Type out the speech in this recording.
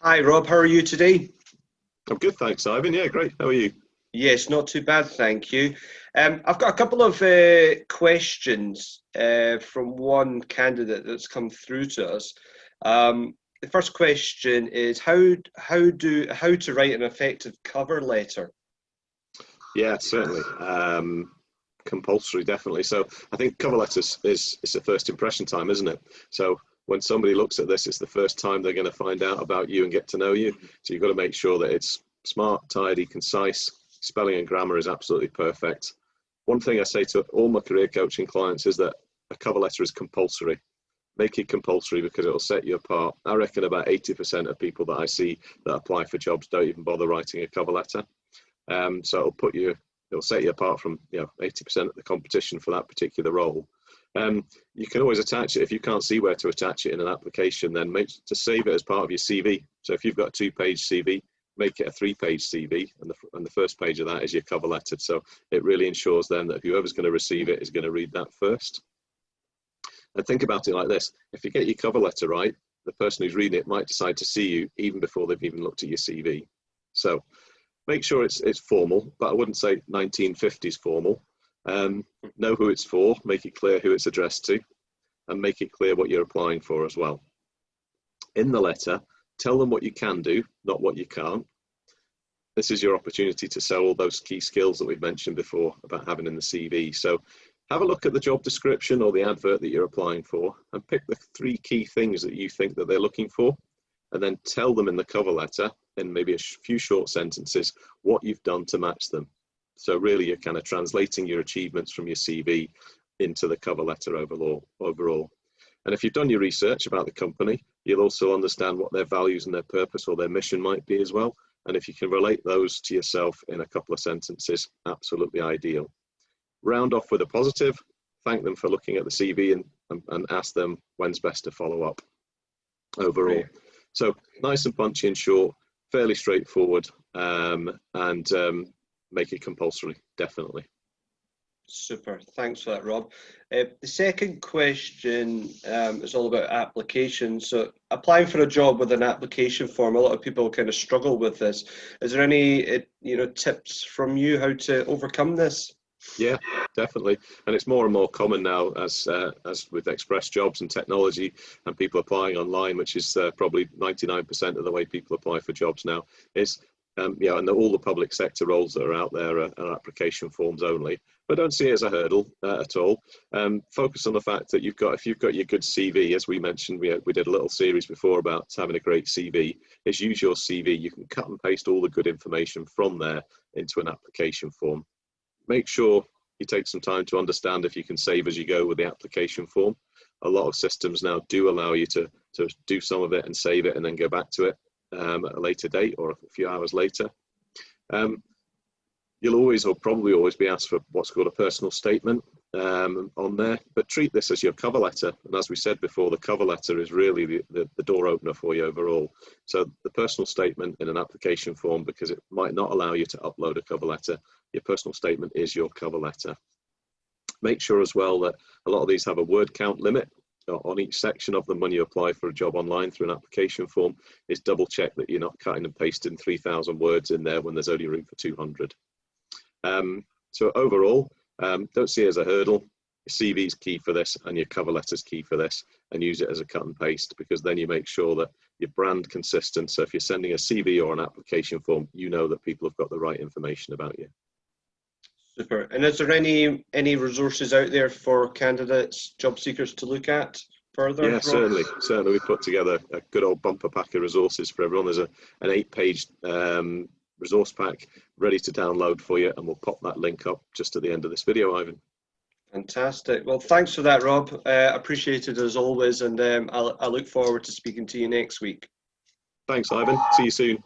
Hi Rob, how are you today? I'm good, thanks, Ivan. Yeah, great. How are you? Yes, not too bad, thank you. I've got a couple of questions from one candidate that's come through to us. The first question is how to write an effective cover letter? Yeah, certainly. Compulsory, definitely. So I think cover letters is it's a first impression time, isn't it? So when somebody looks at this, it's the first time they're going to find out about you and get to know you. So you've got to make sure that it's smart, tidy, concise. Spelling and grammar is absolutely perfect. One thing I say to all my career coaching clients is that a cover letter is compulsory. Make it compulsory because it'll set you apart. I reckon about 80% of people that I see that apply for jobs don't even bother writing a cover letter. So it'll set you apart from 80% of the competition for that particular role. You can always attach it if you can't see where to attach it in an application. Then make to save it as part of your CV. So if you've got a 2-page CV, make it a 3-page CV, and the first page of that is your cover letter. So it really ensures then that whoever's going to receive it is going to read that first. And think about it like this: if you get your cover letter right, the person who's reading it might decide to see you even before they've even looked at your CV. So make sure it's formal, but I wouldn't say 1950s formal. Know who it's for, make it clear who it's addressed to, and make it clear what you're applying for as well. In the letter, tell them what you can do, not what you can't. This is your opportunity to sell all those key skills that we've mentioned before about having in the CV. So have a look at the job description or the advert that you're applying for and pick the 3 key things that you think that they're looking for, and then tell them in the cover letter in maybe a few short sentences what you've done to match them. So really you're kind of translating your achievements from your CV into the cover letter overall. And if you've done your research about the company, you'll also understand what their values and their purpose or their mission might be as well. And if you can relate those to yourself in a couple of sentences, absolutely ideal. Round off with a positive, thank them for looking at the CV and ask them when's best to follow up overall. Great. So nice and punchy and short, fairly straightforward, and make it compulsory, definitely. Super, thanks for that, Rob. The second question is all about applications. So, applying for a job with an application form, a lot of people kind of struggle with this. Is there any, tips from you how to overcome this? Yeah, definitely. And it's more and more common now as with Express Jobs and technology and people applying online, which is probably 99% of the way people apply for jobs now, is and all the public sector roles that are out there are application forms only. But don't see it as a hurdle at all. Focus on the fact that if you've got your good CV, as we mentioned, we did a little series before about having a great CV, is use your CV. You can cut and paste all the good information from there into an application form. Make sure you take some time to understand if you can save as you go with the application form. A lot of systems now do allow you to do some of it and save it and then go back to it at a later date or a few hours later. You'll always or probably always be asked for what's called a personal statement on there, but treat this as your cover letter. And as we said before, the cover letter is really the door opener for you overall. So the personal statement in an application form, because it might not allow you to upload a cover letter, your personal statement is your cover letter. Make sure as well that a lot of these have a word count limit on each section of them. When you apply for a job online through an application form, is double check that you're not cutting and pasting 3,000 words in there when there's only room for 200. So overall, don't see it as a hurdle. Your CV is key for this and your cover letter is key for this, and use it as a cut and paste, because then you make sure that your brand consistent. So if you're sending a CV or an application form, you know that people have got the right information about you. Super. And is there any resources out there for candidates, job seekers to look at further? Yeah, Rob? certainly. We put together a good old bumper pack of resources for everyone. There's an 8-page resource pack ready to download for you, and we'll pop that link up just at the end of this video, Ivan. Fantastic. Well, thanks for that, Rob. Appreciate it as always, and I look forward to speaking to you next week. Thanks, Ivan. See you soon.